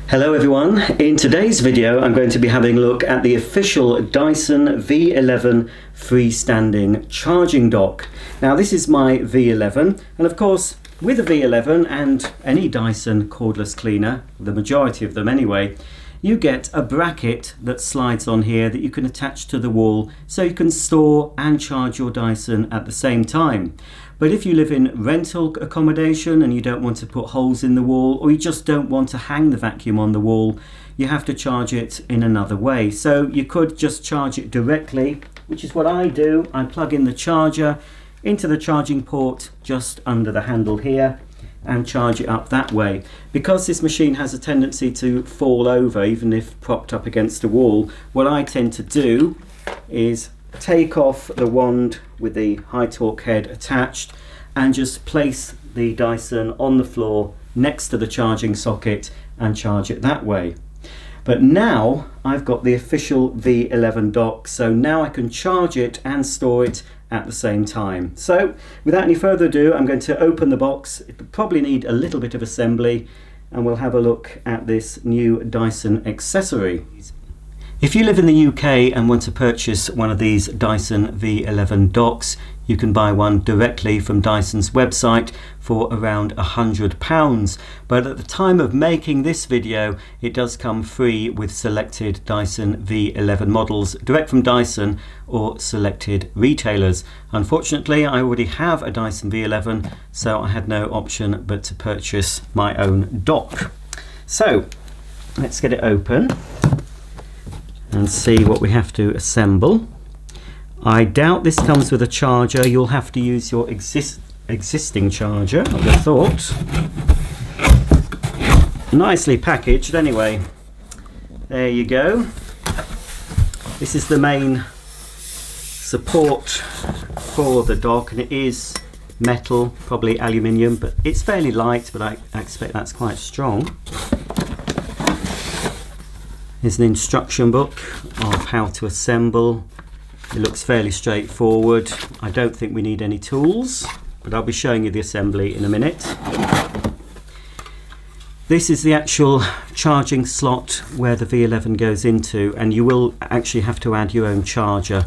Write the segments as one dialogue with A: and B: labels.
A: Hello everyone, in today's video I'm going to be having a look at the official Dyson V11 freestanding charging dock. Now this is my V11, and of course with a V11 and any Dyson cordless cleaner, the majority of them anyway, you get a bracket that slides on here that you can attach to the wall so you can store and charge your Dyson at the same time. But if you live in rental accommodation and you don't want to put holes in the wall, or you just don't want to hang the vacuum on the wall, you have to charge it in another way. So you could just charge it directly, which is what I do. I plug in the charger into the charging port just under the handle here and charge it up that way. Because this machine has a tendency to fall over even if propped up against a wall, what I tend to do is take off the wand with the high torque head attached and just place the Dyson on the floor next to the charging socket and charge it that way. But now I've got the official V11 dock, so now I can charge it and store it at the same time. So without any further ado, I'm going to open the box. It will probably need a little bit of assembly, and we'll have a look at this new Dyson accessory. If you live in the UK and want to purchase one of these Dyson V11 docks, you can buy one directly from Dyson's website for around £100. But at the time of making this video, it does come free with selected Dyson V11 models direct from Dyson or selected retailers. Unfortunately, I already have a Dyson V11, so I had no option but to purchase my own dock. So let's get it open and see what we have to assemble. I doubt this comes with a charger. You'll have to use your existing charger, I would have thought. Nicely packaged anyway. There you go. This is the main support for the dock, and it is metal, probably aluminium, but it's fairly light, but I expect that's quite strong. Here's an instruction book of how to assemble. It looks fairly straightforward. I don't think we need any tools, but I'll be showing you the assembly in a minute. This is the actual charging slot where the V11 goes into, and you will actually have to add your own charger.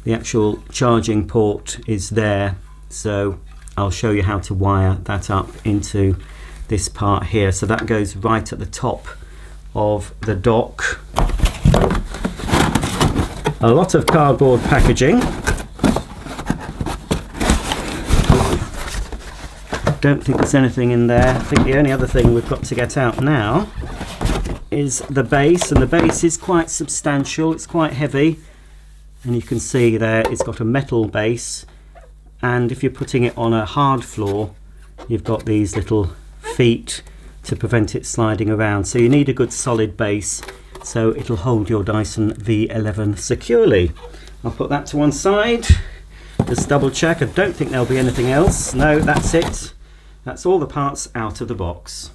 A: The actual charging port is there, so I'll show you how to wire that up into this part here. So that goes right at the top of the dock. A lot of cardboard packaging. I don't think there's anything in there. I think the only other thing we've got to get out now is the base, and the base is quite substantial. It's quite heavy, and you can see there it's got a metal base, and if you're putting it on a hard floor, you've got these little feet to prevent it sliding around. So you need a good solid base so it'll hold your Dyson V11 securely. I'll put that to one side. Just double check. I don't think there'll be anything else. No, that's it. That's all the parts out of the box.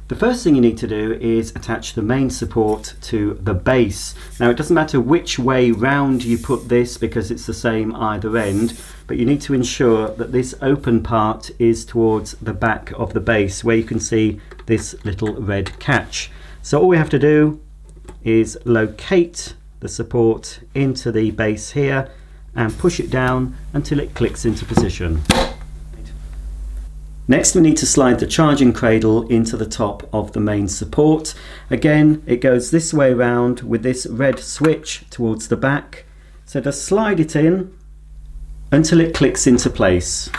A: The first thing you need to do is attach the main support to the base. Now it doesn't matter which way round you put this because it's the same either end, but you need to ensure that this open part is towards the back of the base where you can see this little red catch. So all we have to do is locate the support into the base here and push it down until it clicks into position. Next we need to slide the charging cradle into the top of the main support. Again, it goes this way round with this red switch towards the back. So just slide it in until it clicks into place.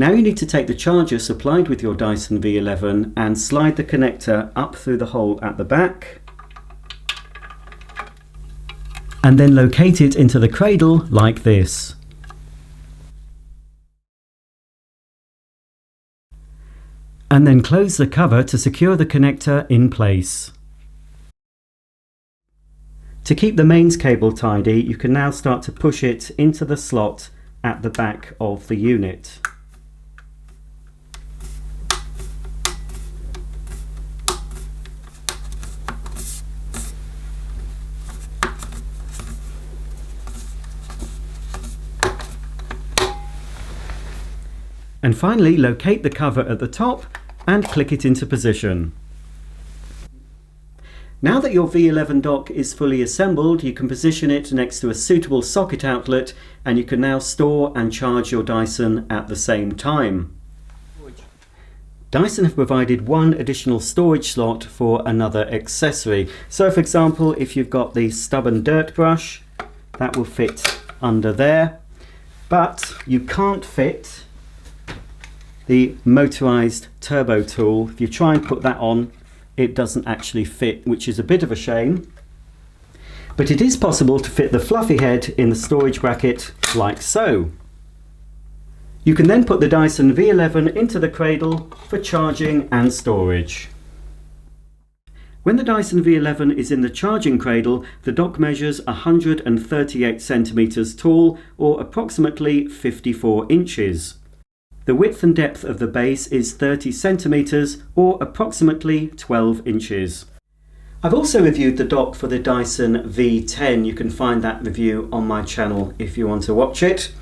A: Now you need to take the charger supplied with your Dyson V11 and slide the connector up through the hole at the back, and then locate it into the cradle like this. And then close the cover to secure the connector in place. To keep the mains cable tidy, you can now start to push it into the slot at the back of the unit. And finally, locate the cover at the top and click it into position. Now that your V11 dock is fully assembled, you can position it next to a suitable socket outlet and you can now store and charge your Dyson at the same time. Dyson have provided one additional storage slot for another accessory. So for example, if you've got the stubborn dirt brush, that will fit under there, but you can't fit the motorized turbo tool. If you try and put that on, it doesn't actually fit, which is a bit of a shame. But it is possible to fit the fluffy head in the storage bracket like so. You can then put the Dyson V11 into the cradle for charging and storage. When the Dyson V11 is in the charging cradle, the dock measures 138 centimeters tall, or approximately 54 inches. The width and depth of the base is 30 centimeters, or approximately 12 inches. I've also reviewed the dock for the Dyson V10. You can find that review on my channel if you want to watch it.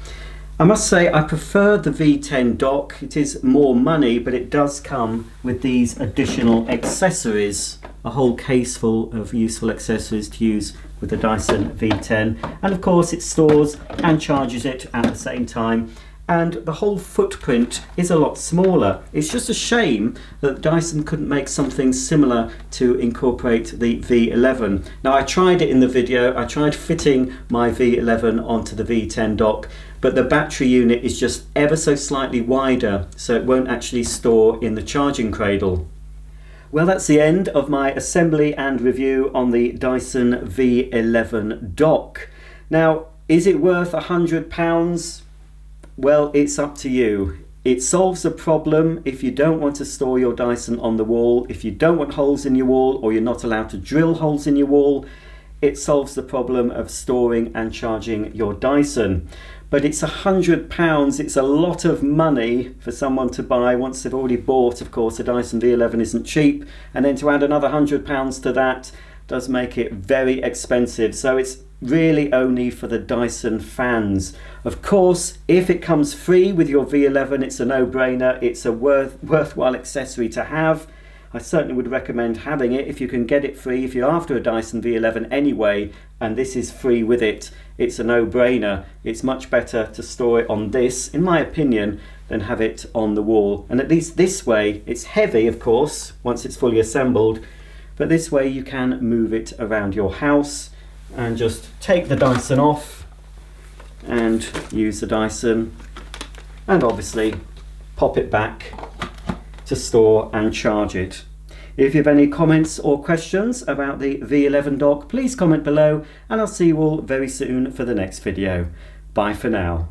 A: I must say I prefer the V10 dock. It is more money, but it does come with these additional accessories, a whole case full of useful accessories to use with the Dyson V10. And of course it stores and charges it at the same time. And the whole footprint is a lot smaller. It's just a shame that Dyson couldn't make something similar to incorporate the V11. Now I tried it in the video, I tried fitting my V11 onto the V10 dock, but the battery unit is just ever so slightly wider, so it won't actually store in the charging cradle. Well, that's the end of my assembly and review on the Dyson V11 dock. Now, is it worth £100? Well, it's up to you. It solves a problem if you don't want to store your Dyson on the wall, if you don't want holes in your wall, or you're not allowed to drill holes in your wall. It solves the problem of storing and charging your Dyson. But it's £100. It's a lot of money for someone to buy once they've already bought. Of course, the Dyson V11 isn't cheap, and then to add another £100 to that does make it very expensive. So it's really only for the Dyson fans. Of course, if it comes free with your V11, it's a no-brainer. It's a worthwhile accessory to have. I certainly would recommend having it if you can get it free. If you're after a Dyson V11 anyway, and this is free with it, it's a no-brainer. It's much better to store it on this, in my opinion, than have it on the wall. And at least this way, it's heavy, of course, once it's fully assembled, but this way you can move it around your house and just take the Dyson off and use the Dyson, and obviously pop it back to store and charge it. If you have any comments or questions about the V11 dock, please comment below, and I'll see you all very soon for the next video. Bye for now.